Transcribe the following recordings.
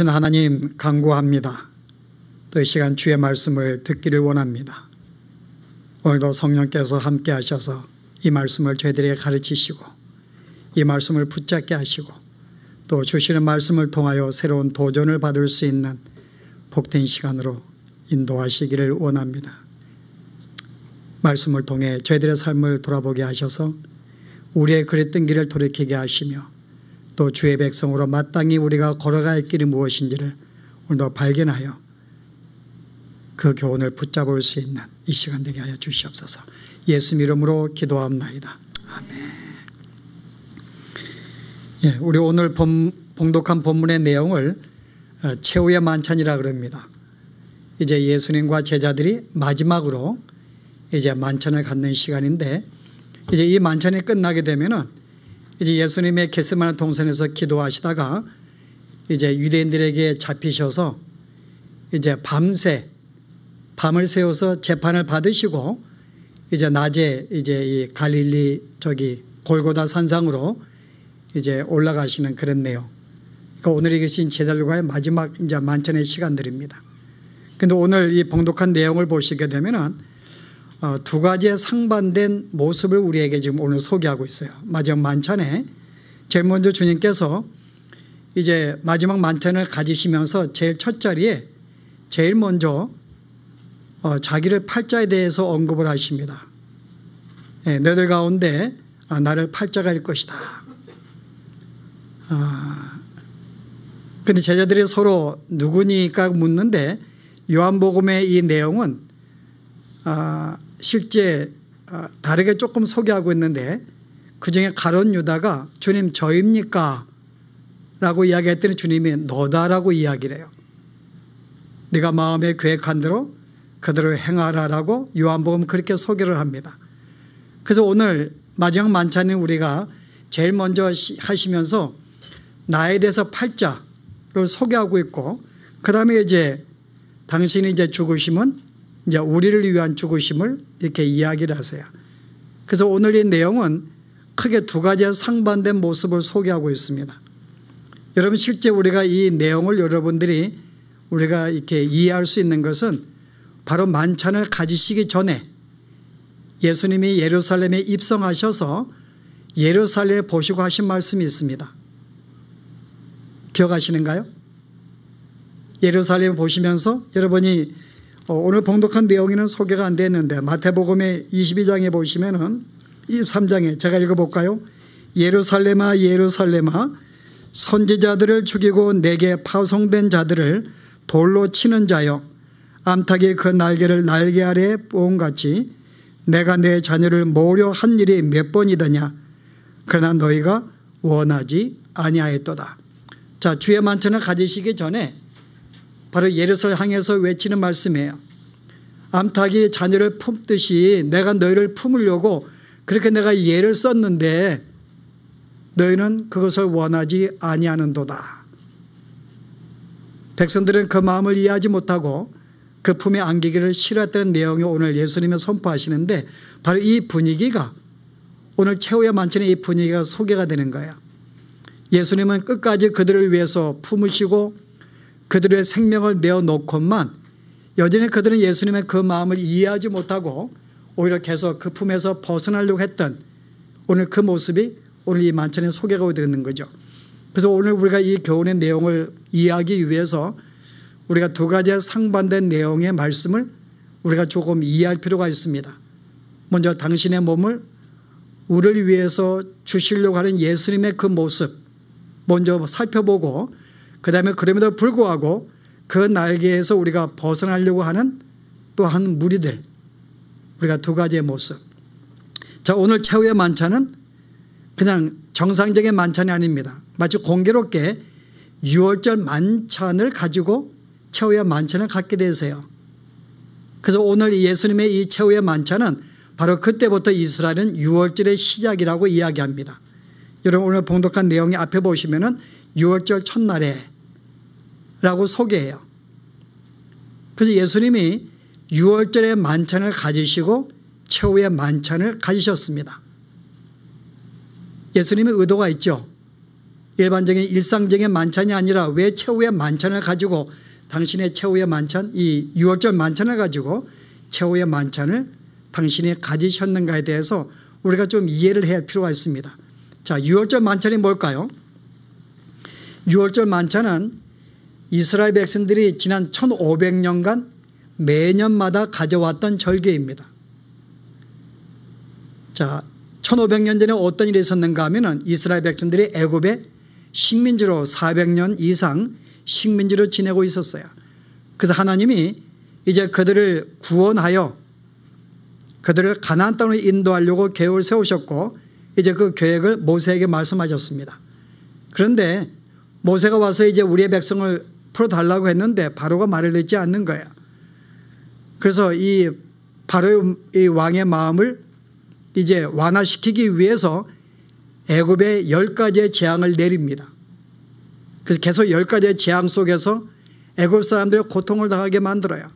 하나님 간구합니다. 또 이 시간 주의 말씀을 듣기를 원합니다. 오늘도 성령께서 함께 하셔서 이 말씀을 저희들에게 가르치시고 이 말씀을 붙잡게 하시고 또 주시는 말씀을 통하여 새로운 도전을 받을 수 있는 복된 시간으로 인도하시기를 원합니다. 말씀을 통해 저희들의 삶을 돌아보게 하셔서 우리의 그랬던 길을 돌이키게 하시며 또 주의 백성으로 마땅히 우리가 걸어갈 길이 무엇인지를 오늘도 발견하여 그 교훈을 붙잡을 수 있는 이 시간 되게 하여 주시옵소서. 예수 이름으로 기도합나이다. 아멘. 우리 오늘 봉독한 본문의 내용을 최후의 만찬이라 그럽니다. 이제 예수님과 제자들이 마지막으로 이제 만찬을 갖는 시간인데, 이제 이 만찬이 끝나게 되면은 이제 예수님의 겟세마네 동산에서 기도하시다가 이제 유대인들에게 잡히셔서 이제 밤을 새워서 재판을 받으시고 이제 낮에 이제 이 갈릴리 골고다 산상으로 이제 올라가시는 그런 내용. 그러니까 오늘 계신 제자들과의 마지막 이제 만찬의 시간들입니다. 근데 오늘 이 봉독한 내용을 보시게 되면은 두 가지의 상반된 모습을 우리에게 지금 오늘 소개하고 있어요. 마지막 만찬에 제일 먼저 주님께서 이제 마지막 만찬을 가지시면서 제일 첫 자리에 제일 먼저 자기를 팔자에 대해서 언급을 하십니다. 너희들 가운데 나를 팔자가 일 것이다. 근데 제자들이 서로 누구니까 묻는데 요한복음의 이 내용은 실제 다르게 조금 소개하고 있는데 그중에 가룟 유다가 주님 저입니까? 라고 이야기했더니 주님이 너다라고 이야기를 해요. 네가 마음에 계획한 대로 그대로 행하라라고 요한복음 그렇게 소개를 합니다. 그래서 오늘 마지막 만찬에 우리가 제일 먼저 하시면서 나에 대해서 팔자를 소개하고 있고, 그 다음에 이제 당신이 이제 죽으심은 이제 우리를 위한 죽으심을 이렇게 이야기를 하세요. 그래서 오늘 이 내용은 크게 두 가지의 상반된 모습을 소개하고 있습니다. 여러분, 실제 우리가 이 내용을 여러분들이 우리가 이렇게 이해할 수 있는 것은 바로 만찬을 가지시기 전에 예수님이 예루살렘에 입성하셔서 예루살렘에 보시고 하신 말씀이 있습니다. 기억하시는가요? 예루살렘 보시면서 여러분이 오늘 봉독한 내용에는 소개가 안 됐는데 마태복음의 22장에 보시면은 23장에 제가 읽어볼까요? 예루살렘아 예루살렘아 선지자들을 죽이고 내게 파송된 자들을 돌로 치는 자여, 암탉이 그 날개를 날개 아래에 뽕같이 내가 내 자녀를 모으려 한 일이 몇 번이더냐. 그러나 너희가 원하지 아니하였도다. 자, 주의 만찬을 가지시기 전에 바로 예루살렘 향해서 외치는 말씀이에요. 암탉이 자녀를 품듯이 내가 너희를 품으려고 그렇게 내가 예를 썼는데 너희는 그것을 원하지 아니하는도다. 백성들은 그 마음을 이해하지 못하고 그 품에 안기기를 싫어했다는 내용이 오늘 예수님이 선포하시는데, 바로 이 분위기가 오늘 최후의 만찬의 이 분위기가 소개가 되는 거예요. 예수님은 끝까지 그들을 위해서 품으시고 그들의 생명을 내어놓고만 여전히 그들은 예수님의 그 마음을 이해하지 못하고 오히려 계속 그 품에서 벗어나려고 했던 오늘 그 모습이 오늘 이 만찬에 소개가 되는 거죠. 그래서 오늘 우리가 이 교훈의 내용을 이해하기 위해서 우리가 두 가지의 상반된 내용의 말씀을 우리가 조금 이해할 필요가 있습니다. 먼저 당신의 몸을 우리를 위해서 주시려고 하는 예수님의 그 모습 먼저 살펴보고, 그 다음에 그럼에도 불구하고 그 날개에서 우리가 벗어나려고 하는 또한 무리들, 우리가 두 가지의 모습. 자, 오늘 최후의 만찬은 그냥 정상적인 만찬이 아닙니다. 마치 공교롭게 6월절 만찬을 가지고 최후의 만찬을 갖게 되세요. 그래서 오늘 예수님의 이 최후의 만찬은 바로 그때부터 이스라엘은 6월절의 시작이라고 이야기합니다. 여러분, 오늘 봉독한 내용이 앞에 보시면은 6월절 첫날에 라고 소개해요. 그래서 예수님이 6월절의 만찬을 가지시고 최후의 만찬을 가지셨습니다. 예수님의 의도가 있죠. 일반적인 일상적인 만찬이 아니라 왜 최후의 만찬을 가지고 당신의 최후의 만찬, 이 유월절 만찬을 가지고 최후의 만찬을 당신이 가지셨는가에 대해서 우리가 좀 이해를 해야 할 필요가 있습니다. 자, 유월절 만찬이 뭘까요? 유월절 만찬은 이스라엘 백성들이 지난 1500년간 매년마다 가져왔던 절기입니다. 자, 1500년 전에 어떤 일이 있었는가 하면은 이스라엘 백성들이 애굽에 식민지로 400년 이상 식민지로 지내고 있었어요. 그래서 하나님이 이제 그들을 구원하여 그들을 가나안 땅으로 인도하려고 계획을 세우셨고 이제 그 계획을 모세에게 말씀하셨습니다. 그런데 모세가 와서 이제 우리의 백성을 풀어달라고 했는데 바로가 말을 듣지 않는 거예요. 그래서 이 바로의 이 왕의 마음을 이제 완화시키기 위해서 애굽에 10가지의 재앙을 내립니다. 그래서 계속 10가지의 재앙 속에서 애굽 사람들의 고통을 당하게 만들어요.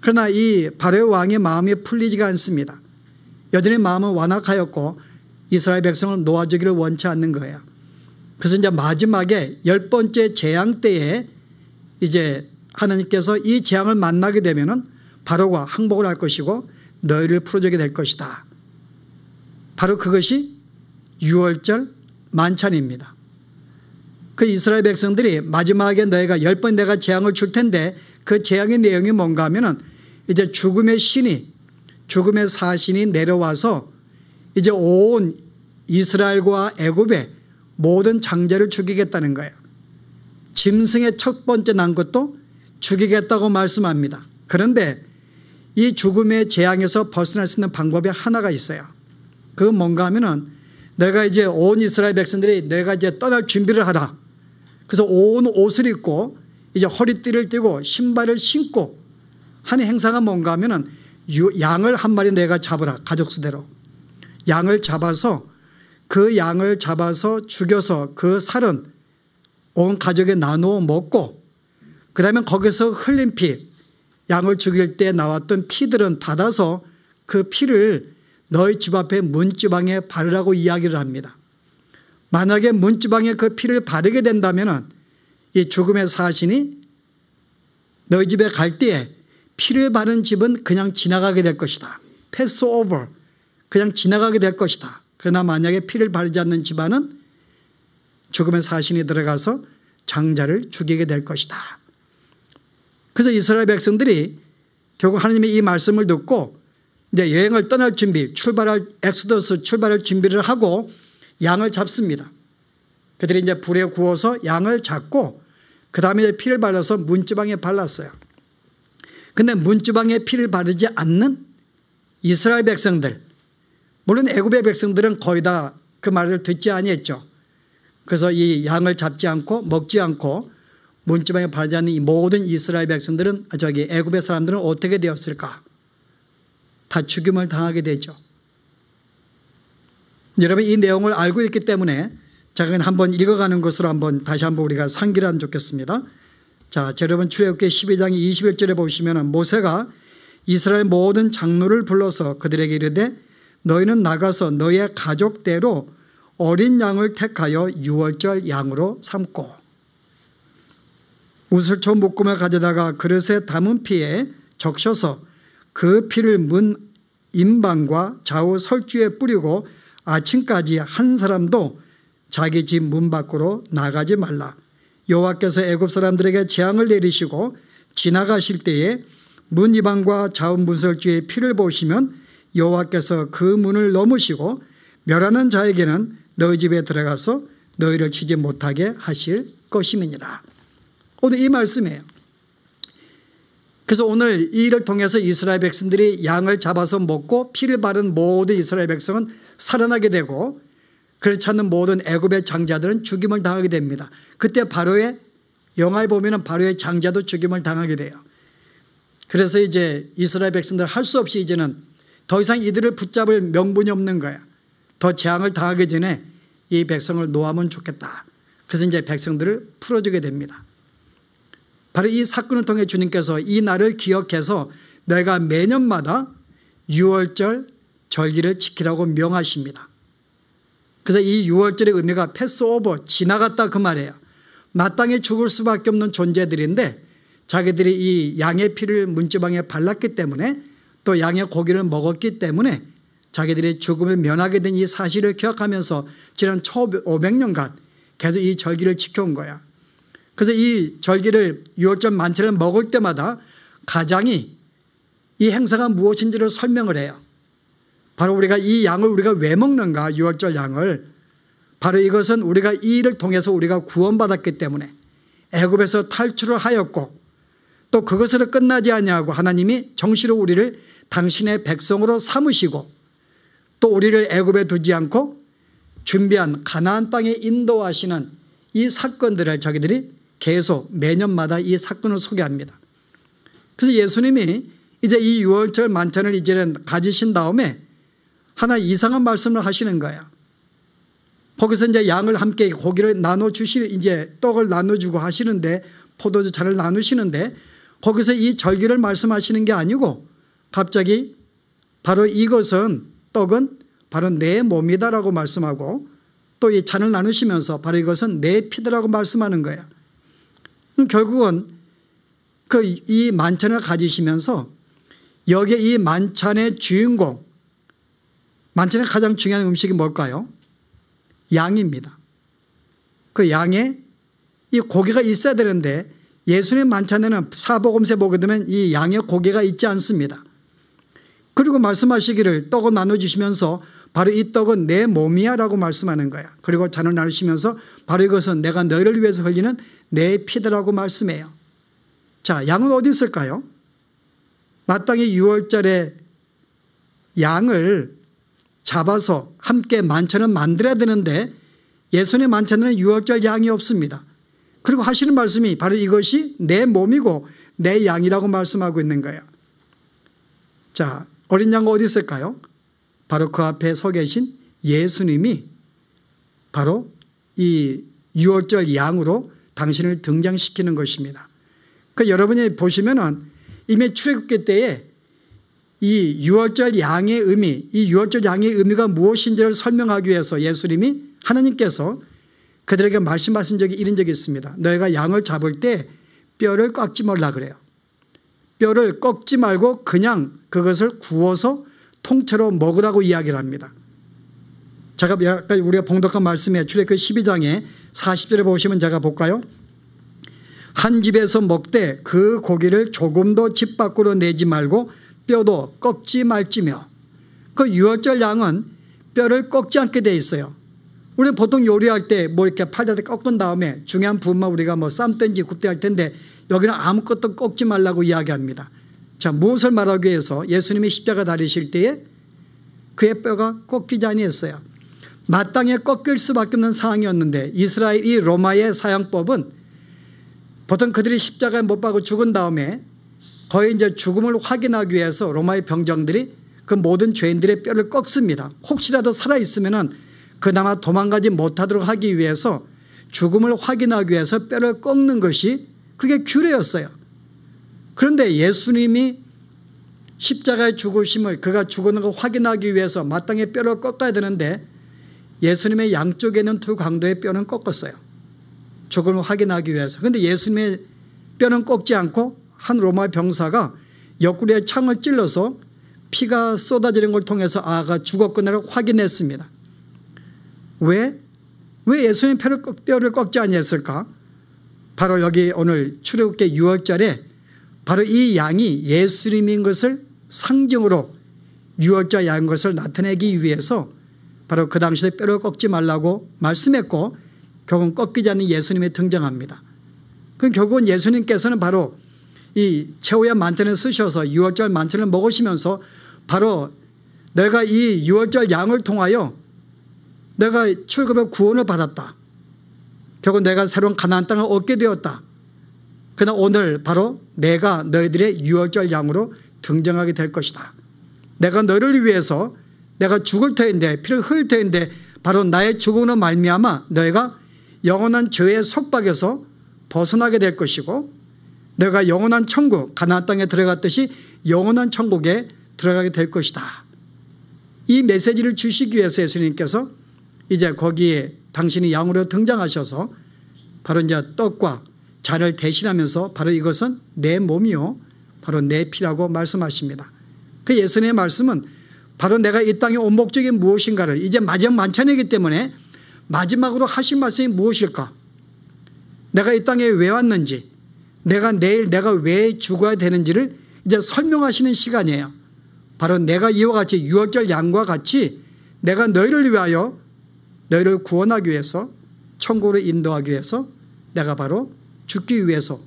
그러나 이 바로의 왕의 마음이 풀리지가 않습니다. 여전히 마음은 완악하였고 이스라엘 백성을 놓아주기를 원치 않는 거예요. 그래서 이제 마지막에 10번째 재앙 때에 이제 하나님께서 이 재앙을 만나게 되면은 바로가 항복을 할 것이고 너희를 풀어주게 될 것이다. 바로 그것이 유월절 만찬입니다. 그 이스라엘 백성들이 마지막에 너희가 10번 내가 재앙을 줄 텐데 그 재앙의 내용이 뭔가 하면은 이제 죽음의 신이 죽음의 사신이 내려와서 이제 온 이스라엘과 애굽의 모든 장자를 죽이겠다는 거예요. 짐승의 첫 번째 난 것도 죽이겠다고 말씀합니다. 그런데 이 죽음의 재앙에서 벗어날 수 있는 방법이 하나가 있어요. 그건 뭔가 하면은 내가 이제 온 이스라엘 백성들이 내가 이제 떠날 준비를 하라. 그래서 온 옷을 입고 이제 허리띠를 띠고 신발을 신고 하는 행사가 뭔가 하면은 양을 한 마리 내가 잡으라. 가족 수대로. 양을 잡아서 그 양을 잡아서 죽여서 그 살은 온 가족에 나누어 먹고 그 다음에 거기서 흘린 피 양을 죽일 때 나왔던 피들은 받아서 그 피를 너희 집 앞에 문지방에 바르라고 이야기를 합니다. 만약에 문지방에 그 피를 바르게 된다면 이 죽음의 사신이 너희 집에 갈 때에 피를 바른 집은 그냥 지나가게 될 것이다. 패스 오버. 그냥 지나가게 될 것이다. 그러나 만약에 피를 바르지 않는 집안은 죽음의 사신이 들어가서 장자를 죽이게 될 것이다. 그래서 이스라엘 백성들이 결국 하나님의 이 말씀을 듣고 이제 여행을 떠날 준비, 엑소더스 출발할 준비를 하고 양을 잡습니다. 그들이 이제 불에 구워서 양을 잡고 그 다음에 피를 발라서 문지방에 발랐어요. 근데 문지방에 피를 바르지 않는 이스라엘 백성들, 물론 애굽의 백성들은 거의 다 그 말을 듣지 아니했죠. 그래서 이 양을 잡지 않고 먹지 않고 문지방에 바르지 않는 이 모든 이스라엘 백성들은 애굽의 사람들은 어떻게 되었을까? 다 죽임을 당하게 되죠. 여러분 이 내용을 알고 있기 때문에 제가 한번 읽어가는 것으로 한번 다시 한번 우리가 상기를 하면 좋겠습니다. 자, 여러분 출애굽기 12장 21절에 보시면 모세가 이스라엘 모든 장로를 불러서 그들에게 이르되 너희는 나가서 너희의 가족대로 어린 양을 택하여 유월절 양으로 삼고 우슬초 묶음을 가져다가 그릇에 담은 피에 적셔서 그 피를 문 임방과 좌우 설주에 뿌리고 아침까지 한 사람도 자기 집 문 밖으로 나가지 말라. 여호와께서 애굽 사람들에게 재앙을 내리시고 지나가실 때에 문 이방과 좌우 문설주의 피를 보시면 여호와께서 그 문을 넘으시고 멸하는 자에게는 너희 집에 들어가서 너희를 치지 못하게 하실 것임이니라. 오늘 이 말씀이에요. 그래서 오늘 이 일을 통해서 이스라엘 백성들이 양을 잡아서 먹고 피를 바른 모든 이스라엘 백성은 살아나게 되고 그렇지 않는 모든 애굽의 장자들은 죽임을 당하게 됩니다. 그때 바로의 영화에 보면 바로의 장자도 죽임을 당하게 돼요. 그래서 이제 이스라엘 백성들 할 수 없이 이제는 더 이상 이들을 붙잡을 명분이 없는 거예요. 더 재앙을 당하기 전에 이 백성을 놓으면 좋겠다. 그래서 이제 백성들을 풀어주게 됩니다. 바로 이 사건을 통해 주님께서 이 날을 기억해서 내가 매년마다 유월절 절기를 지키라고 명하십니다. 그래서 이 유월절의 의미가 패스오버, 지나갔다 그 말이에요. 마땅히 죽을 수밖에 없는 존재들인데 자기들이 이 양의 피를 문지방에 발랐기 때문에 또 양의 고기를 먹었기 때문에 자기들이 죽음을 면하게 된 이 사실을 기억하면서 지난 1500년간 계속 이 절기를 지켜온 거야. 그래서 이 절기를 유월절 만찬을 먹을 때마다 가장이 이 행사가 무엇인지를 설명을 해요. 바로 우리가 이 양을 우리가 왜 먹는가, 유월절 양을. 바로 이것은 우리가 이 일을 통해서 우리가 구원받았기 때문에 애굽에서 탈출을 하였고 또 그것으로 끝나지 아니하고 하나님이 정시로 우리를 당신의 백성으로 삼으시고 또 우리를 애굽에 두지 않고 준비한 가나안 땅에 인도하시는 이 사건들을 자기들이 계속 매년마다 이 사건을 소개합니다. 그래서 예수님이 이제 이 유월절 만찬을 이제는 가지신 다음에 하나 이상한 말씀을 하시는 거예요. 거기서 이제 양을 함께 고기를 이제 떡을 나눠주고 하시는데 포도주 잔을 나누시는데 거기서 이 절기를 말씀하시는 게 아니고 갑자기 바로 이것은 떡은 바로 내 몸이다라고 말씀하고 또 이 잔을 나누시면서 바로 이것은 내 피다라고 말씀하는 거예요. 결국은 이 만찬을 가지시면서 여기에 이 만찬의 주인공, 만찬의 가장 중요한 음식이 뭘까요? 양입니다. 그 양에 이 고기가 있어야 되는데 예수님 만찬에는 사복음서에 보게 되면 이 양의 고기가 있지 않습니다. 그리고 말씀하시기를 떡을 나눠주시면서 바로 이 떡은 내 몸이야 라고 말씀하는 거야. 그리고 잔을 나누시면서 바로 이것은 내가 너희를 위해서 흘리는 내 피다라고 말씀해요. 자, 양은 어디 있을까요? 마땅히 유월절에 양을 잡아서 함께 만찬을 만들어야 되는데 예수님의 만찬에는 유월절 양이 없습니다. 그리고 하시는 말씀이 바로 이것이 내 몸이고 내 양이라고 말씀하고 있는 거예요. 자, 어린 양은 어디 있을까요? 바로 그 앞에 서 계신 예수님이 바로 이 유월절 양으로 당신을 등장시키는 것입니다. 그 여러분이 보시면은 이미 출애굽기 때에 이 유월절 양의 의미, 이 유월절 양의 의미가 무엇인지를 설명하기 위해서 예수님이 하나님께서 그들에게 말씀하신 적이 이런 적이 있습니다. 너희가 양을 잡을 때 뼈를 꺾지 말라 그래요. 뼈를 꺾지 말고 그냥 그것을 구워서 통째로 먹으라고 이야기를 합니다. 제가 우리가 봉독한 말씀에 출애굽기 12장에 40절에 보시면 제가 볼까요? 한 집에서 먹되 그 고기를 조금도 집 밖으로 내지 말고 뼈도 꺾지 말지며. 그 유월절 양은 뼈를 꺾지 않게 돼 있어요. 우리는 보통 요리할 때 뭐 이렇게 팔다가 꺾은 다음에 중요한 부분만 우리가 뭐 삶든지 굽든지 할 텐데 여기는 아무것도 꺾지 말라고 이야기합니다. 자, 무엇을 말하기 위해서 예수님이 십자가 달리실 때에 그의 뼈가 꺾이지 아니했어요. 마땅히 꺾일 수밖에 없는 상황이었는데 이스라엘 이 로마의 사형법은 보통 그들이 십자가에 못 박고 죽은 다음에 거의 이제 죽음을 확인하기 위해서 로마의 병정들이 그 모든 죄인들의 뼈를 꺾습니다. 혹시라도 살아있으면은 그나마 도망가지 못하도록 하기 위해서 죽음을 확인하기 위해서 뼈를 꺾는 것이 그게 규례였어요. 그런데 예수님이 십자가의 죽으심을 그가 죽는 걸 확인하기 위해서 마땅히 뼈를 꺾어야 되는데 예수님의 양쪽에 있는 두 강도의 뼈는 꺾었어요. 죽음을 확인하기 위해서. 그런데 예수님의 뼈는 꺾지 않고 한 로마 병사가 옆구리에 창을 찔러서 피가 쏟아지는 걸 통해서 아가 죽었구나를 확인했습니다. 왜 예수님 뼈를 꺾지 아니했을까? 바로 여기 오늘 출애굽기 6월절에 바로 이 양이 예수님인 것을 상징으로 유월절 양인 것을 나타내기 위해서 바로 그 당시에 뼈를 꺾지 말라고 말씀했고 결국은 꺾이지 않는 예수님이 등장합니다. 그럼 결국은 예수님께서는 바로 이 최후의 만찬을 쓰셔서 유월절 만찬을 먹으시면서 바로 내가 이 유월절 양을 통하여 내가 출급의 구원을 받았다. 결국 내가 새로운 가나안 땅을 얻게 되었다. 그러나 오늘 바로 내가 너희들의 유월절 양으로 등장하게 될 것이다. 내가 너희를 위해서 내가 죽을 터인데 피를 흘릴 터인데 바로 나의 죽음으로 말미암아 너희가 영원한 죄의 속박에서 벗어나게 될 것이고 너희가 영원한 천국 가나안 땅에 들어갔듯이 영원한 천국에 들어가게 될 것이다. 이 메시지를 주시기 위해서 예수님께서 이제 거기에 당신이 양으로 등장하셔서 바로 이제 떡과 잔을 대신하면서 바로 이것은 내 몸이요 바로 내 피라고 말씀하십니다. 그 예수님의 말씀은 바로 내가 이 땅에 온 목적이 무엇인가를 이제 마지막 만찬이기 때문에 마지막으로 하신 말씀이 무엇일까? 내가 이 땅에 왜 왔는지, 내가 내일 내가 왜 죽어야 되는지를 이제 설명하시는 시간이에요. 바로 내가 이와 같이 유월절 양과 같이 내가 너희를 위하여 너희를 구원하기 위해서 천국으로 인도하기 위해서 내가 바로 죽기 위해서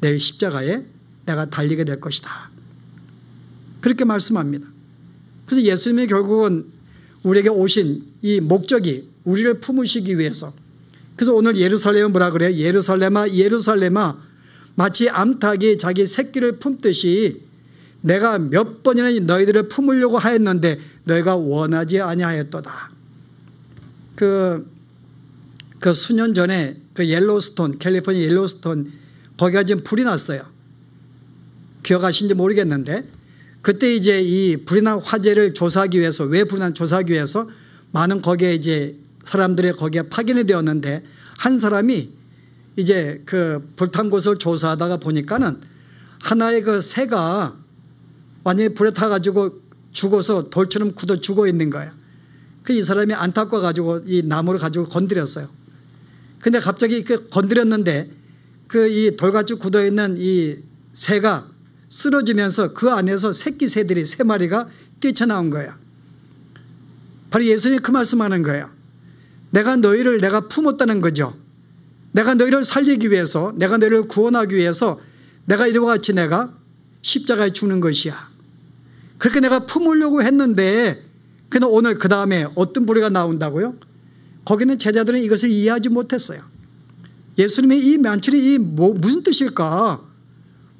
내일 십자가에 내가 달리게 될 것이다. 그렇게 말씀합니다. 그래서 예수님이 결국은 우리에게 오신 이 목적이 우리를 품으시기 위해서. 그래서 오늘 예루살렘은 뭐라 그래요? 예루살렘아 예루살렘아 마치 암탉이 자기 새끼를 품듯이 내가 몇 번이나 너희들을 품으려고 하였는데 너희가 원하지 아니하였도다. 그 수년 전에 그 옐로스톤, 캘리포니아 옐로스톤 거기가 지금 불이 났어요. 기억하신지 모르겠는데 그때 이제 이 불이 난 화재를 조사하기 위해서, 왜 불이 난 조사하기 위해서 많은 거기에 이제 사람들이 거기에 파견이 되었는데 한 사람이 이제 그 불탄 곳을 조사하다가 보니까는 하나의 그 새가 완전히 불에 타가지고 죽어서 돌처럼 굳어 죽어 있는 거예요. 그 이 사람이 안타까워 가지고 이 나무를 가지고 건드렸어요. 근데 갑자기 그 건드렸는데 그 이 돌같이 굳어 있는 이 새가 쓰러지면서 그 안에서 새끼 새들이 3마리가 뛰쳐나온 거예요. 바로 예수님이 그 말씀하는 거예요. 내가 너희를 내가 품었다는 거죠. 내가 너희를 살리기 위해서, 내가 너희를 구원하기 위해서 내가 이와 같이 내가 십자가에 죽는 것이야. 그렇게 내가 품으려고 했는데 근데 오늘 그 다음에 어떤 불의가 나온다고요? 거기는 제자들은 이것을 이해하지 못했어요. 예수님의 이 만찬이 무슨 뜻일까?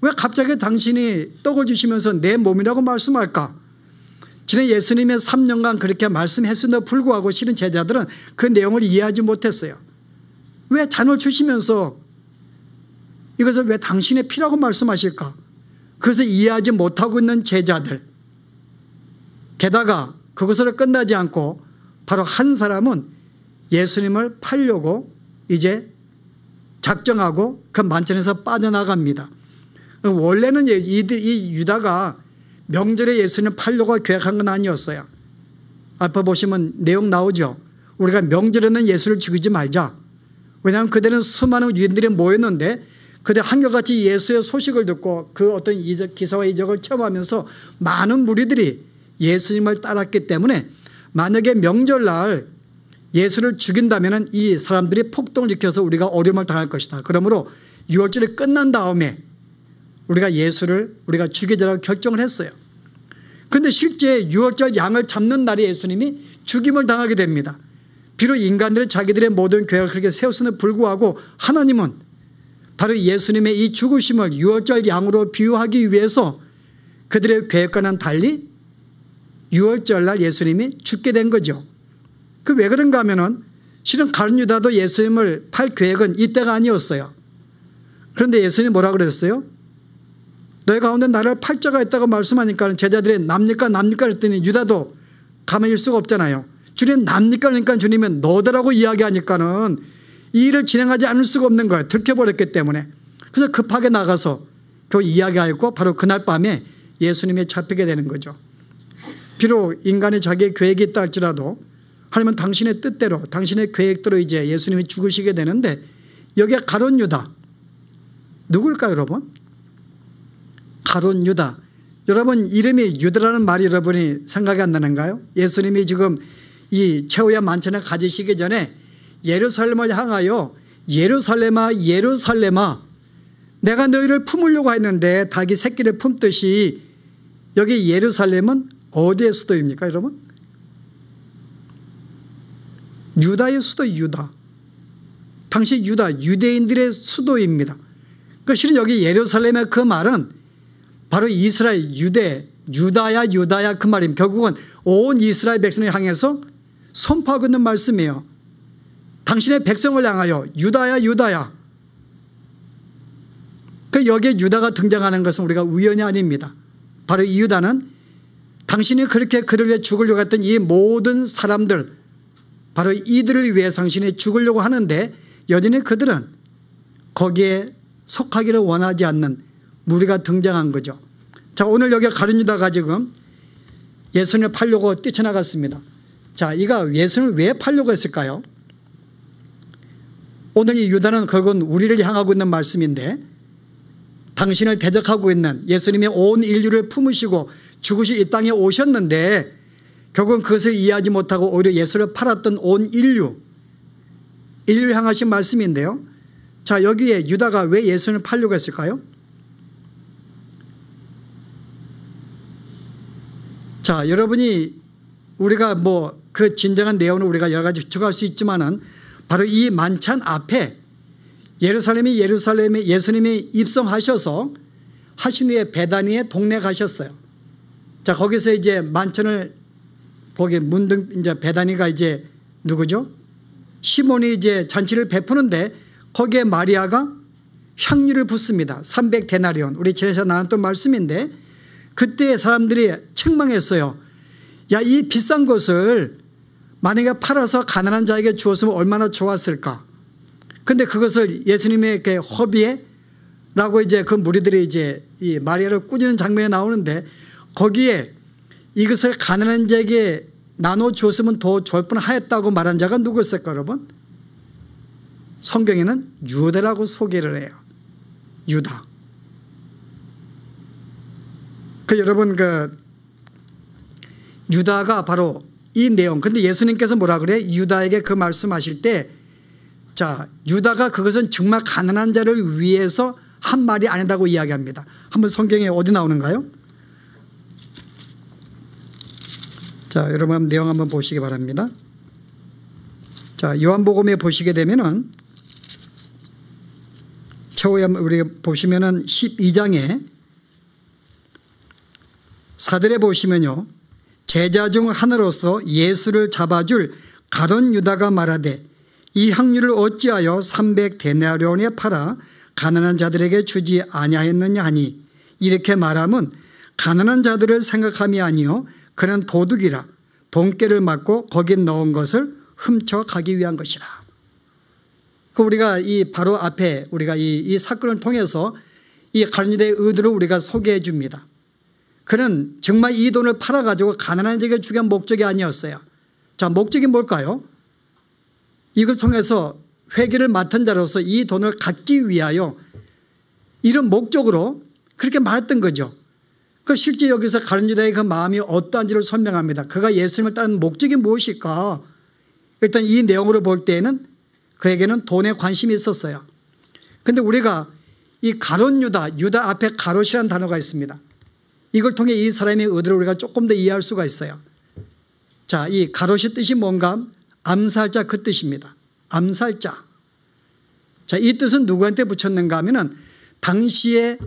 왜 갑자기 당신이 떡을 주시면서 내 몸이라고 말씀할까? 지난 예수님의 3년간 그렇게 말씀했음에도 불구하고 실은 제자들은 그 내용을 이해하지 못했어요. 왜 잔을 주시면서 이것을 왜 당신의 피라고 말씀하실까? 그것을 이해하지 못하고 있는 제자들. 게다가 그것으로 끝나지 않고 바로 한 사람은 예수님을 팔려고 이제 작정하고 그 만찬에서 빠져나갑니다. 원래는 이 유다가 명절에 예수님을 팔려고 계획한 건 아니었어요. 앞에 보시면 내용 나오죠. 우리가 명절에는 예수를 죽이지 말자. 왜냐하면 그때는 수많은 유대인들이 모였는데 그때 한결같이 예수의 소식을 듣고 그 어떤 기사와 이적을 체험하면서 많은 무리들이 예수님을 따랐기 때문에 만약에 명절날 예수를 죽인다면 이 사람들이 폭동을 일으켜서 우리가 어려움을 당할 것이다. 그러므로 6월절이 끝난 다음에 우리가 예수를 우리가 죽이자라고 결정을 했어요. 그런데 실제 6월절 양을 잡는 날에 예수님이 죽임을 당하게 됩니다. 비록 인간들이 자기들의 모든 계획을 그렇게 세웠음에도 불구하고 하나님은 바로 예수님의 이 죽으심을 6월절 양으로 비유하기 위해서 그들의 계획과는 달리 6월절 날 예수님이 죽게 된 거죠. 그 왜 그런가 하면은 실은 가룟 유다도 예수님을 팔 계획은 이때가 아니었어요. 그런데 예수님이 뭐라 그랬어요? 너희 가운데 나를 팔 자가 있다고 말씀하니까 제자들이 납니까 그랬더니 유다도 가만히 있을 수가 없잖아요. 주님 납니까 그러니까 주님은 너더라고 이야기하니까는 이 일을 진행하지 않을 수가 없는 거예요. 들켜버렸기 때문에. 그래서 급하게 나가서 그 이야기하였고 바로 그날 밤에 예수님이 잡히게 되는 거죠. 비록 인간이 자기의 계획이 있다 할지라도 하나님은 당신의 뜻대로 당신의 계획대로 이제 예수님이 죽으시게 되는데 여기에 가룟 유다 누굴까요 여러분? 가룟 유다. 여러분 이름이 유다라는 말이 여러분이 생각이 안 나는가요? 예수님이 지금 이 최후의 만찬을 가지시기 전에 예루살렘을 향하여 예루살렘아 예루살렘아 내가 너희를 품으려고 했는데 닭이 새끼를 품듯이 여기 예루살렘은 어디의 수도입니까 여러분? 유다의 수도 유다. 당시 유다 유대인들의 수도입니다. 그 실은 여기 예루살렘의 그 말은 바로 이스라엘 유다야 유다야 그 말입니다. 결국은 온 이스라엘 백성을 향해서 선포하고 있는 말씀이에요. 당신의 백성을 향하여 유다야 유다야. 그 여기에 유다가 등장하는 것은 우리가 우연이 아닙니다. 바로 이 유다는 당신이 그렇게 그를 위해 죽으려고 했던 이 모든 사람들 바로 이들을 위해 당신이 죽으려고 하는데 여전히 그들은 거기에 속하기를 원하지 않는 무리가 등장한 거죠. 자, 오늘 여기 가룟 유다가 지금 예수님을 팔려고 뛰쳐나갔습니다. 자, 이가 예수님을 왜 팔려고 했을까요? 오늘 이 유다는 결국은 우리를 향하고 있는 말씀인데, 당신을 대적하고 있는 예수님이 온 인류를 품으시고 죽으시 이 땅에 오셨는데 결국은 그것을 이해하지 못하고 오히려 예수를 팔았던 온 인류를 향하신 말씀인데요. 자, 여기에 유다가 왜 예수님을 팔려고 했을까요? 자, 여러분이 우리가 뭐 그 진정한 내용은 우리가 여러 가지 추측할 수 있지만은 바로 이 만찬 앞에 예루살lem에 예수님이 입성하셔서 하신 후에 베다니에 동네 가셨어요. 자, 거기서 이제 만찬을 거기 문등 이제 베다니가 이제 누구죠? 시몬이 이제 잔치를 베푸는데 거기에 마리아가 향유를 붓습니다. 300데나리온. 우리 지난주에 나눴던 말씀인데 그때 사람들이 책망했어요. 야, 이 비싼 것을 만약에 팔아서 가난한 자에게 주었으면 얼마나 좋았을까. 근데 그것을 예수님에게 허비해? 라고 이제 그 무리들이 이제 이 마리아를 꾸짖는 장면이 나오는데 거기에 이것을 가난한 자에게 나눠 주었으면 더 좋을 뻔하였다고 말한 자가 누구였을까 여러분? 성경에는 유다라고 소개를 해요. 유다. 여러분 유다가 바로 이 내용. 근데 예수님께서 뭐라 그래? 유다에게 그 말씀하실 때, 자, 유다가 그것은 정말 가난한 자를 위해서 한 말이 아니다고 이야기합니다. 한번 성경에 어디 나오는가요? 자, 여러분 내용 한번 보시기 바랍니다. 자, 요한복음에 보시게 되면은 최후에 우리 보시면은 12장에 사절에 보시면요. 제자 중 하나로서 예수를 잡아줄 가룟 유다가 말하되 이 향유를 어찌하여 300데나리온에 팔아 가난한 자들에게 주지 아니하였느냐 하니 이렇게 말하면 가난한 자들을 생각함이 아니요 그는 도둑이라 돈깨를 맞고 거기 넣은 것을 훔쳐가기 위한 것이라. 우리가 이 바로 앞에 우리가 이 사건을 통해서 이 가룟 유다의 의도를 우리가 소개해 줍니다. 그는 정말 이 돈을 팔아가지고 가난한 자에게 주기 위한 목적이 아니었어요. 자, 목적이 뭘까요? 이걸 통해서 회개를 맡은 자로서 이 돈을 갖기 위하여 이런 목적으로 그렇게 말했던 거죠. 실제 여기서 가룟 유다의 그 마음이 어떠한지를 설명합니다. 그가 예수님을 따르는 목적이 무엇일까? 일단 이 내용으로 볼 때에는 그에게는 돈에 관심이 있었어요. 그런데 우리가 이 가룟 유다 앞에 가롯이라는 단어가 있습니다. 이걸 통해 이 사람의 의도를 우리가 조금 더 이해할 수가 있어요. 자, 이 가롯의 뜻이 뭔가? 암살자 그 뜻입니다. 암살자. 자, 이 뜻은 누구한테 붙였는가 하면은 당시에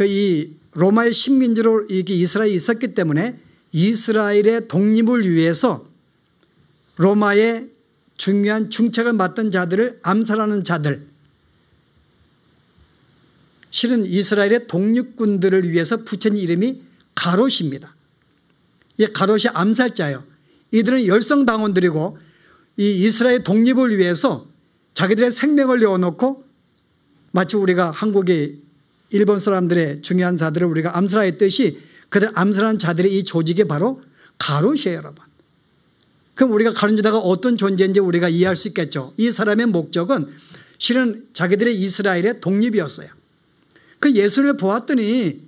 이 로마의 식민지로 이게 이스라엘이 있었기 때문에 이스라엘의 독립을 위해서 로마의 중요한 중책을 맡던 자들을 암살하는 자들, 실은 이스라엘의 독립군들을 위해서 붙인 이름이 가롯입니다. 이 가롯이 암살자예요. 이들은 열성당원들이고 이 이스라엘 독립을 위해서 자기들의 생명을 내어놓고 마치 우리가 한국의 일본 사람들의 중요한 자들을 우리가 암살했듯이 그들 암살한 자들의 이 조직이 바로 가롯이에요, 여러분. 그럼 우리가 가룟 유다가 어떤 존재인지 우리가 이해할 수 있겠죠. 이 사람의 목적은 실은 자기들의 이스라엘의 독립이었어요. 그 예수님을 보았더니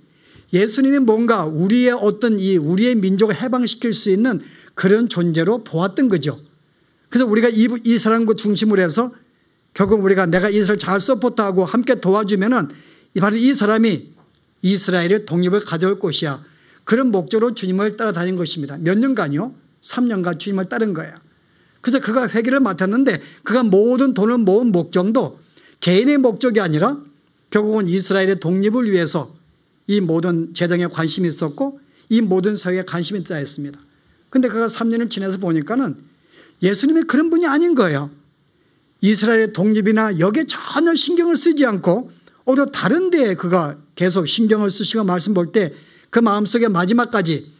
예수님이 뭔가 우리의 우리의 민족을 해방시킬 수 있는 그런 존재로 보았던 거죠. 그래서 우리가 이 사람과 중심으로 해서 결국 우리가 내가 이스라엘 잘 서포트하고 함께 도와주면은 바로 이 사람이 이스라엘의 독립을 가져올 것이야. 그런 목적으로 주님을 따라다닌 것입니다. 몇 년간요? 3년간 주님을 따른 거예요. 그래서 그가 회개를 맡았는데 그가 모든 돈을 모은 목적도 개인의 목적이 아니라 결국은 이스라엘의 독립을 위해서 이 모든 재정에 관심이 있었고 이 모든 사회에 관심이 있었습니다. 그런데 그가 3년을 지내서 보니까는 예수님이 그런 분이 아닌 거예요. 이스라엘의 독립이나 여기에 전혀 신경을 쓰지 않고 오히려 다른 데에 그가 계속 신경을 쓰시고 말씀 볼 때 그 마음속에 마지막까지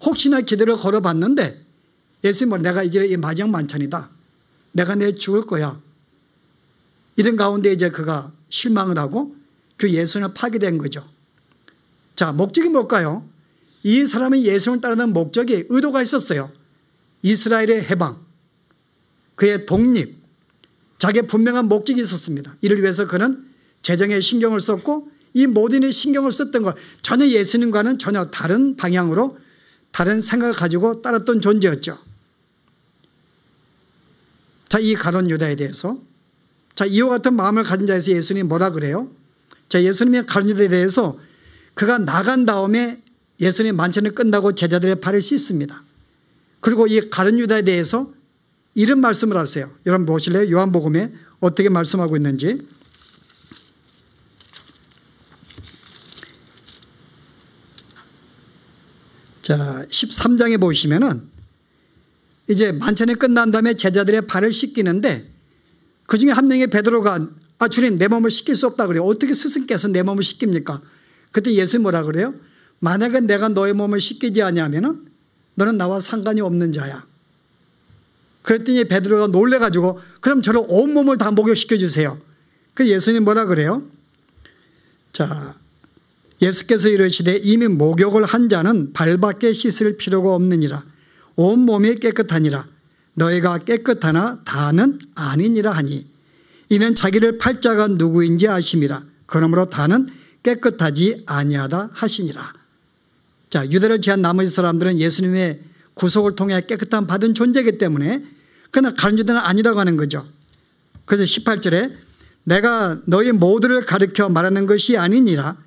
혹시나 기도를 걸어봤는데 예수님은 내가 이제 이 마지막 만찬이다. 내가 내 죽을 거야. 이런 가운데 이제 그가 실망을 하고 그 예수님을 파괴된 거죠. 자, 목적이 뭘까요? 이 사람은 예수님을 따르는 목적이 의도가 있었어요. 이스라엘의 해방, 그의 독립, 자기의 분명한 목적이 있었습니다. 이를 위해서 그는 재정에 신경을 썼고 이 모든 일 신경을 썼던 것, 전혀 예수님과는 전혀 다른 방향으로 다른 생각을 가지고 따랐던 존재였죠. 자, 이 가룟 유다에 대해서, 자, 이와 같은 마음을 가진 자에서 예수님이 뭐라 그래요? 자, 예수님의 가룟 유다에 대해서 그가 나간 다음에 예수님 만찬이 끝나고 제자들의 발을 씻습니다. 그리고 이 가룟 유다에 대해서 이런 말씀을 하세요. 여러분 보실래요? 요한복음에 어떻게 말씀하고 있는지. 자, 13장에 보시면은 이제 만찬이 끝난 다음에 제자들의 발을 씻기는데 그 중에 한 명의 베드로가 주님 내 몸을 씻길 수 없다 그래요. 어떻게 스승께서 내 몸을 씻깁니까? 그때 예수님 뭐라 그래요? 만약에 내가 너의 몸을 씻기지 아니하면은 너는 나와 상관이 없는 자야. 그랬더니 베드로가 놀래가지고 그럼 저를 온몸을 다 목욕시켜 주세요. 그 예수님 뭐라 그래요? 자, 예수께서 이르시되 이미 목욕을 한 자는 발밖에 씻을 필요가 없느니라. 온몸이 깨끗하니라. 너희가 깨끗하나 다는 아니니라 하니 이는 자기를 팔 자가 누구인지 아심이라. 그러므로 다는 깨끗하지 아니하다 하시니라. 자, 유대를 제한 나머지 사람들은 예수님의 구속을 통해 깨끗함 받은 존재이기 때문에 그러나 가룟 유다는 아니라고 하는 거죠. 그래서 18절에 내가 너희 모두를 가르쳐 말하는 것이 아니니라.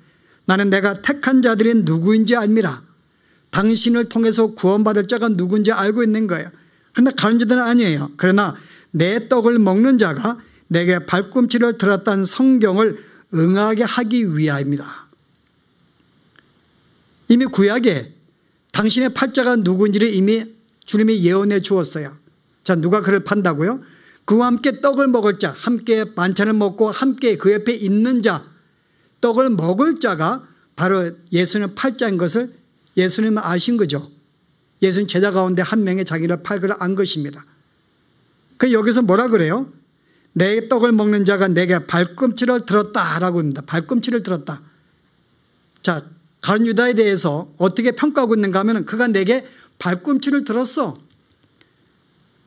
나는 내가 택한 자들이 누구인지 알미라. 당신을 통해서 구원받을 자가 누구인지 알고 있는 거예요. 그러나 가룟 유다는 아니에요. 그러나 내 떡을 먹는 자가 내게 발꿈치를 들었다는 성경을 응하게 하기 위함이라. 이미 구약에 당신의 팔자가 누구인지를 이미 주님이 예언해 주었어요. 자, 누가 그를 판다고요? 그와 함께 떡을 먹을 자, 함께 만찬을 먹고 함께 그 옆에 있는 자, 떡을 먹을 자가 바로 예수님 팔자인 것을 예수님은 아신 거죠. 예수님 제자 가운데 한 명의 자기를 팔기를 안 것입니다. 그 여기서 뭐라 그래요? 내 떡을 먹는 자가 내게 발꿈치를 들었다라고 합니다. 발꿈치를 들었다. 자, 가룟 유다에 대해서 어떻게 평가하고 있는가 하면 그가 내게 발꿈치를 들었어.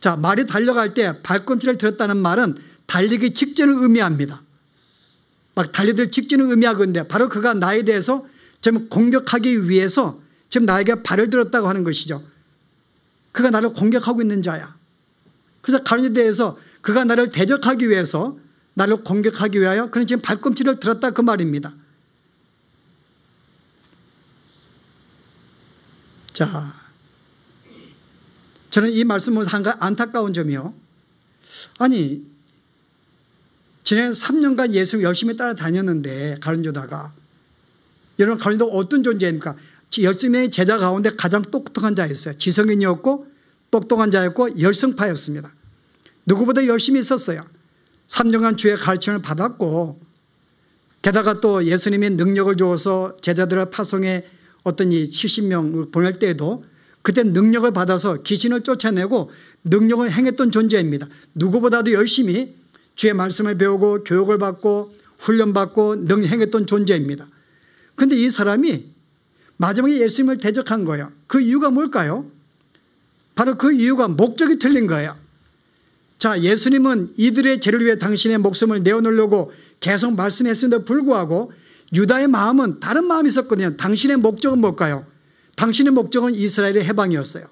자, 말이 달려갈 때 발꿈치를 들었다는 말은 달리기 직전을 의미합니다. 막 달려들 직전을 의미하건데 바로 그가 나에 대해서 지금 공격하기 위해서 지금 나에게 발을 들었다고 하는 것이죠. 그가 나를 공격하고 있는 자야. 그래서 가룟 유다에서 그가 나를 대적하기 위해서 나를 공격하기 위하여 그는 지금 발꿈치를 들었다 그 말입니다. 자, 저는 이 말씀을 한 안타까운 점이요. 아니, 지난 3년간 예수 열심히 따라다녔는데 가룟 유다가, 여러분 가룟 유다가 어떤 존재입니까? 열심히 제자 가운데 가장 똑똑한 자였어요. 지성인이었고 똑똑한 자였고 열성파였습니다. 누구보다 열심히 있었어요. 3년간 주의 가르침을 받았고 게다가 또 예수님이 능력을 주어서 제자들을 파송해 어떤 이 70명을 보낼 때에도 그때 능력을 받아서 귀신을 쫓아내고 능력을 행했던 존재입니다. 누구보다도 열심히 주의 말씀을 배우고 교육을 받고 훈련받고 행했던 존재입니다. 그런데 이 사람이 마지막에 예수님을 대적한 거예요. 그 이유가 뭘까요? 바로 그 이유가 목적이 틀린 거예요. 자, 예수님은 이들의 죄를 위해 당신의 목숨을 내어놓으려고 계속 말씀했음에도 불구하고 유다의 마음은 다른 마음이 있었거든요. 당신의 목적은 뭘까요? 당신의 목적은 이스라엘의 해방이었어요.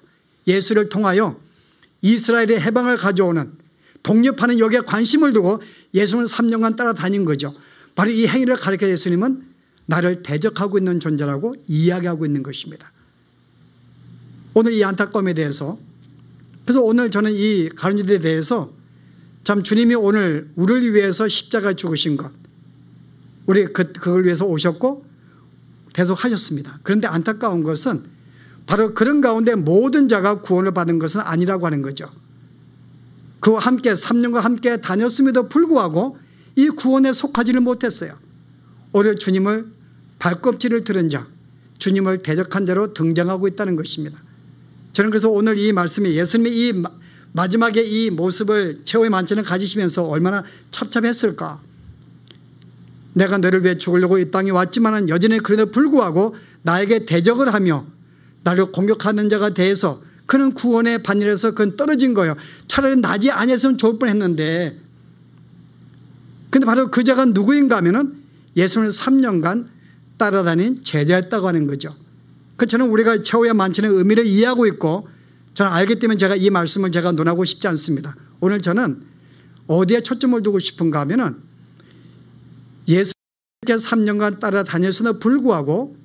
예수를 통하여 이스라엘의 해방을 가져오는, 독립하는 여기에 관심을 두고 예수를 3년간 따라다닌 거죠. 바로 이 행위를 가르쳐 예수님은 나를 대적하고 있는 존재라고 이야기하고 있는 것입니다. 오늘 이 안타까움에 대해서, 그래서 오늘 저는 이 가룟 유다에 대해서 참 주님이 오늘 우리를 위해서 십자가에 죽으신 것, 우리 그걸 위해서 오셨고 계속 하셨습니다. 그런데 안타까운 것은 바로 그런 가운데 모든 자가 구원을 받은 것은 아니라고 하는 거죠. 그와 함께 3년과 함께 다녔음에도 불구하고 이 구원에 속하지를 못했어요. 오히려 주님을 발꿈치를 들은 자, 주님을 대적한 자로 등장하고 있다는 것입니다. 저는 그래서 오늘 이 말씀이 예수님의 이 마지막에 이 모습을 최후의 만찬을 가지시면서 얼마나 찹찹했을까. 내가 너를 위해 죽으려고 이 땅에 왔지만 여전히 그래도 불구하고 나에게 대적을 하며 나를 공격하는 자가 대해서 그는 구원의 반열에서 그는 떨어진 거예요. 차라리 나지 아니었으면 좋을 뻔했는데, 근데 바로 그 자가 누구인가 하면은 예수를 3년간 따라다닌 제자였다고 하는 거죠. 그 저는 우리가 최후의 만찬의 의미를 이해하고 있고 저는 알기 때문에 제가 이 말씀을 제가 논하고 싶지 않습니다. 오늘 저는 어디에 초점을 두고 싶은가 하면은 예수님께 3년간 따라다녔으나 불구하고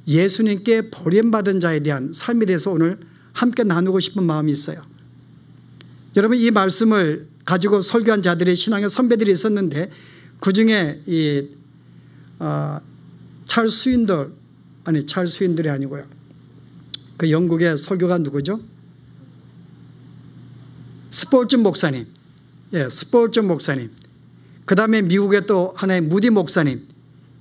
예수님께 버림받은 자에 대한 삶에 대해서 오늘 함께 나누고 싶은 마음이 있어요. 여러분, 이 말씀을 가지고 설교한 자들의 신앙의 선배들이 있었는데 그중에 이 찰스 스윈들이 아니고요. 그 영국의 설교가 누구죠? 스폴전 목사님. 예, 스폴전 목사님. 그 다음에 미국의 또 하나의 무디 목사님.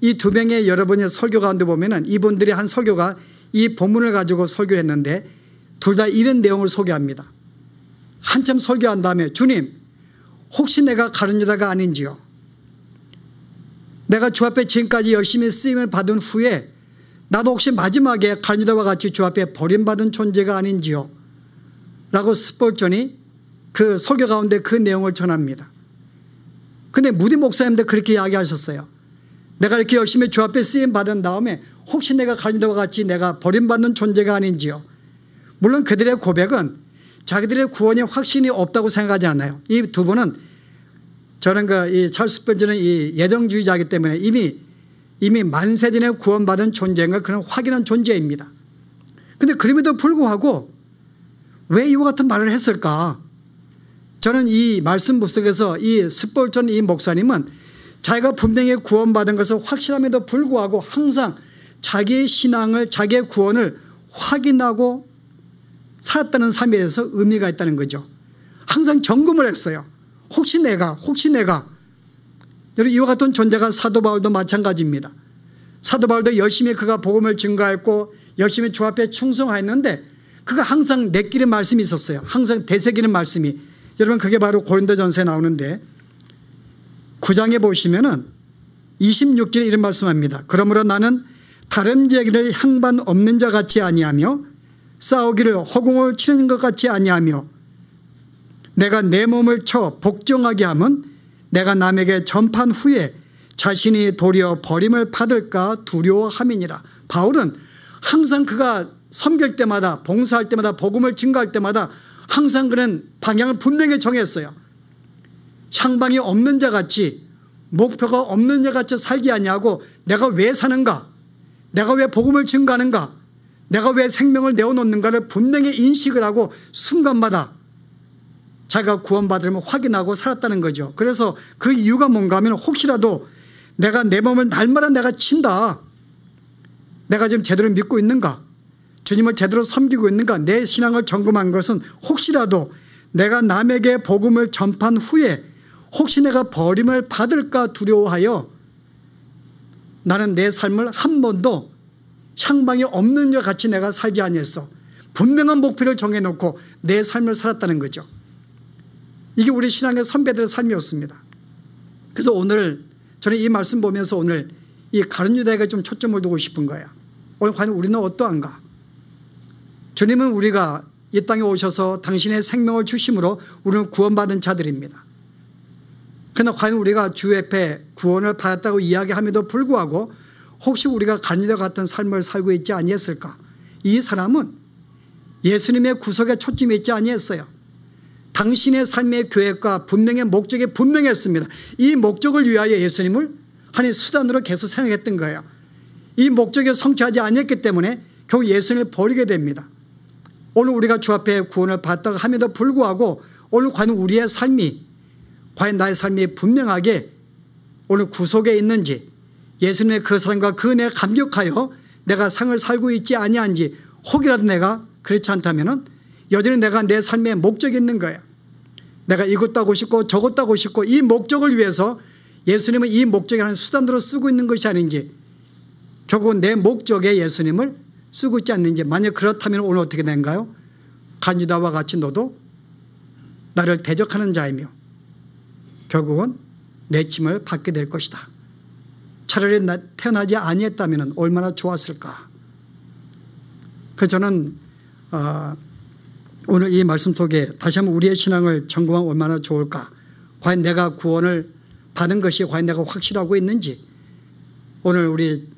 이 두 명의 여러분의 설교 가운데 보면은 이분들이 한 설교가 이 본문을 가지고 설교를 했는데 둘 다 이런 내용을 소개합니다. 한참 설교한 다음에 주님, 혹시 내가 가룟 유다가 아닌지요? 내가 주 앞에 지금까지 열심히 쓰임을 받은 후에 나도 혹시 마지막에 가룟 유다와 같이 주 앞에 버림받은 존재가 아닌지요? 라고 스폴전이 그 설교 가운데 그 내용을 전합니다. 근데 무디 목사님도 그렇게 이야기하셨어요. 내가 이렇게 열심히 주 앞에 쓰임 받은 다음에 혹시 내가 가룟 유다와 같이 내가 버림받는 존재가 아닌지요? 물론 그들의 고백은 자기들의 구원이 확신이 없다고 생각하지 않아요. 이 두 분은 저는 이 찰스 스폴전은 이 예정주의자이기 때문에 이미 만세전에 구원받은 존재인 걸 그런 확인한 존재입니다. 그런데 그럼에도 불구하고 왜 이와 같은 말을 했을까? 저는 이 말씀 부석에서 이 스폴전 이 목사님은 자기가 분명히 구원받은 것을 확실함에도 불구하고 항상 자기의 신앙을, 자기의 구원을 확인하고 살았다는 삶에 대해서 의미가 있다는 거죠. 항상 점검을 했어요. 혹시 내가 여러분, 이와 같은 존재가 사도 바울도 마찬가지입니다. 사도 바울도 열심히 그가 복음을 증거했고 열심히 주 앞에 충성하였는데 그가 항상 내끼는 말씀이 있었어요. 항상 되새기는 말씀이. 여러분, 그게 바로 고린도전서에 나오는데 9장에 보시면은 26절에 이런 말씀합니다. 그러므로 나는 다름질을 향반 없는 자 같이 아니하며 싸우기를 허공을 치는 것 같이 아니하며 내가 내 몸을 쳐 복종하게 하면 내가 남에게 전판 후에 자신이 도리어 버림을 받을까 두려워함이니라. 바울은 항상 그가 섬길 때마다, 봉사할 때마다, 복음을 증거할 때마다 항상 그는 방향을 분명히 정했어요. 향방이 없는 자 같이, 목표가 없는 자 같이 살지 아니하고 내가 왜 사는가, 내가 왜 복음을 증거하는가, 내가 왜 생명을 내어놓는가를 분명히 인식을 하고 순간마다 자기가 구원받으면 확인하고 살았다는 거죠. 그래서 그 이유가 뭔가 하면 혹시라도 내가 내 몸을 날마다 내가 친다, 내가 지금 제대로 믿고 있는가, 주님을 제대로 섬기고 있는가, 내 신앙을 점검한 것은 혹시라도 내가 남에게 복음을 전파한 후에 혹시 내가 버림을 받을까 두려워하여 나는 내 삶을 한 번도 향방이 없는 것 같이 내가 살지 아니했어. 분명한 목표를 정해놓고 내 삶을 살았다는 거죠. 이게 우리 신앙의 선배들의 삶이었습니다. 그래서 오늘 저는 이 말씀 보면서 오늘 이 가룟 유다에게 좀 초점을 두고 싶은 거야. 오늘 과연 우리는 어떠한가? 주님은 우리가 이 땅에 오셔서 당신의 생명을 주심으로 우리는 구원받은 자들입니다. 그러나 과연 우리가 주 앞에 구원을 받았다고 이야기함에도 불구하고 혹시 우리가 가룟 유다 같은 삶을 살고 있지 아니했을까? 이 사람은 예수님의 구속에 초점이 있지 아니했어요. 당신의 삶의 계획과 분명의 목적이 분명했습니다. 이 목적을 위하여 예수님을 하나의 수단으로 계속 사용했던 거예요. 이 목적이 성취하지 않았기 때문에 결국 예수님을 버리게 됩니다. 오늘 우리가 주 앞에 구원을 받았다고 함에도 불구하고 오늘 과연 우리의 삶이, 과연 나의 삶이 분명하게 오늘 구속에 있는지, 예수님의 그 사랑과 그 은혜에 감격하여 내가 삶을 살고 있지 아니한지, 혹이라도 내가 그렇지 않다면 여전히 내가 내 삶에 목적이 있는 거예요. 내가 이것도 하고 싶고 저것도 하고 싶고 이 목적을 위해서 예수님은 이 목적이 하는 수단으로 쓰고 있는 것이 아닌지, 결국은 내 목적에 예수님을 쓰고 있지 않는지. 만약 그렇다면 오늘 어떻게 된가요? 가룟 유다와 같이 너도 나를 대적하는 자이며 결국은 내침을 받게 될 것이다. 차라리 태어나지 아니했다면 얼마나 좋았을까. 그래서 저는 오늘 이 말씀 속에 다시 한번 우리의 신앙을 점검하면 얼마나 좋을까. 과연 내가 구원을 받은 것이 과연 내가 확실하고 있는지. 오늘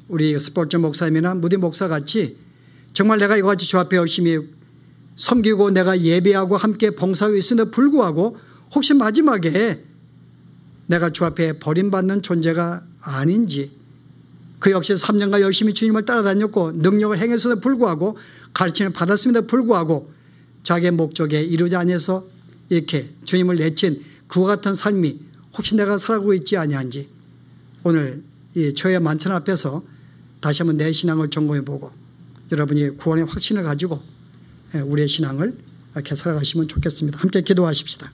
우리 스포츠 목사님이나 무디 목사같이 정말 내가 이거같이 주 앞에 열심히 섬기고 내가 예배하고 함께 봉사하고 있음에도 불구하고 혹시 마지막에 내가 주 앞에 버림받는 존재가 아닌지. 그 역시 3년간 열심히 주님을 따라다녔고 능력을 행했음에도 불구하고 가르침을 받았음에도 불구하고 자기의 목적에 이루지 아니해서 이렇게 주님을 내친 그와 같은 삶이 혹시 내가 살아가고 있지 아니한지 오늘 이 초의 만찬 앞에서 다시 한번 내 신앙을 점검해 보고 여러분이 구원의 확신을 가지고 우리의 신앙을 이렇게 살아가시면 좋겠습니다. 함께 기도하십시다.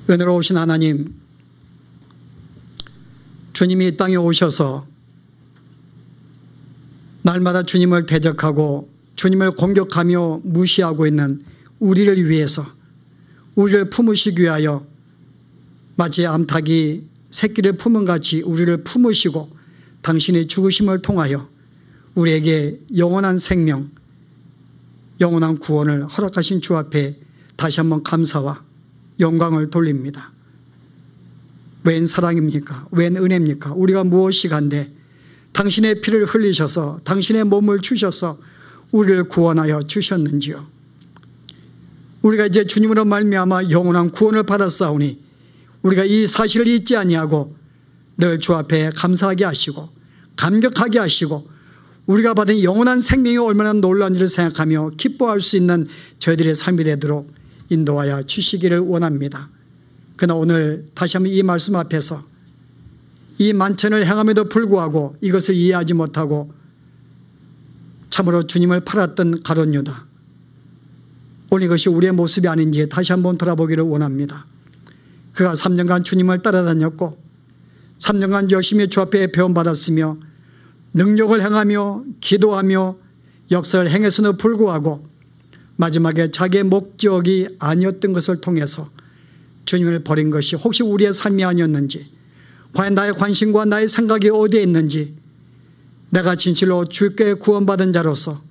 은혜로우신 하나님, 주님이 이 땅에 오셔서 날마다 주님을 대적하고 주님을 공격하며 무시하고 있는 우리를 위해서 우리를 품으시기 위하여 마치 암탉이 새끼를 품은 같이 우리를 품으시고 당신의 죽으심을 통하여 우리에게 영원한 생명, 영원한 구원을 허락하신 주 앞에 다시 한번 감사와 영광을 돌립니다. 웬 사랑입니까? 웬 은혜입니까? 우리가 무엇이 간데 당신의 피를 흘리셔서 당신의 몸을 주셔서 우리를 구원하여 주셨는지요. 우리가 이제 주님으로 말미암아 영원한 구원을 받았사오니 우리가 이 사실을 잊지 아니하고 늘 주 앞에 감사하게 하시고 감격하게 하시고 우리가 받은 영원한 생명이 얼마나 놀라운지를 생각하며 기뻐할 수 있는 저희들의 삶이 되도록 인도하여 주시기를 원합니다. 그러나 오늘 다시 한번 이 말씀 앞에서 이 만찬을 행함에도 불구하고 이것을 이해하지 못하고 참으로 주님을 팔았던 가룟 유다, 오늘 이것이 우리의 모습이 아닌지 다시 한번 돌아보기를 원합니다. 그가 3년간 주님을 따라다녔고 3년간 열심히 주 앞에 배움받았으며 능력을 행하며 기도하며 역사를 행했음에도 불구하고 마지막에 자기의 목적이 아니었던 것을 통해서 주님을 버린 것이 혹시 우리의 삶이 아니었는지, 과연 나의 관심과 나의 생각이 어디에 있는지, 내가 진실로 주께 구원받은 자로서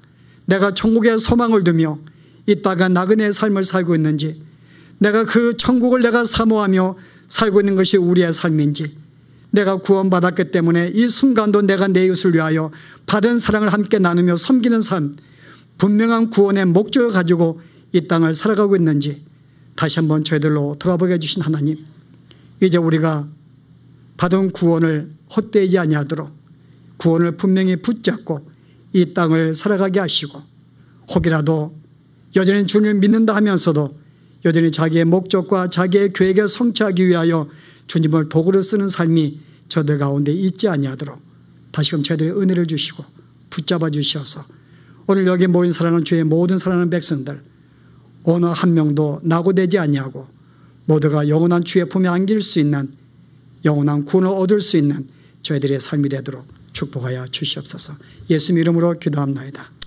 내가 천국에 소망을 두며 이 땅에 나그네의 삶을 살고 있는지, 내가 그 천국을 내가 사모하며 살고 있는 것이 우리의 삶인지, 내가 구원받았기 때문에 이 순간도 내가 내 이웃을 위하여 받은 사랑을 함께 나누며 섬기는 삶, 분명한 구원의 목적을 가지고 이 땅을 살아가고 있는지 다시 한번 저희들로 돌아보게 해주신 하나님, 이제 우리가 받은 구원을 헛되지 아니하도록 구원을 분명히 붙잡고 이 땅을 살아가게 하시고, 혹이라도 여전히 주님을 믿는다 하면서도 여전히 자기의 목적과 자기의 계획을 성취하기 위하여 주님을 도구로 쓰는 삶이 저들 가운데 있지 아니하도록 다시금 저희들의 은혜를 주시고 붙잡아 주셔서 오늘 여기 모인 사랑하는 주의 모든 사랑하는 백성들 어느 한 명도 낙오되지 아니하고 모두가 영원한 주의 품에 안길 수 있는 영원한 구원을 얻을 수 있는 저희들의 삶이 되도록 축복하여 주시옵소서. 예수님 이름으로 기도합나이다.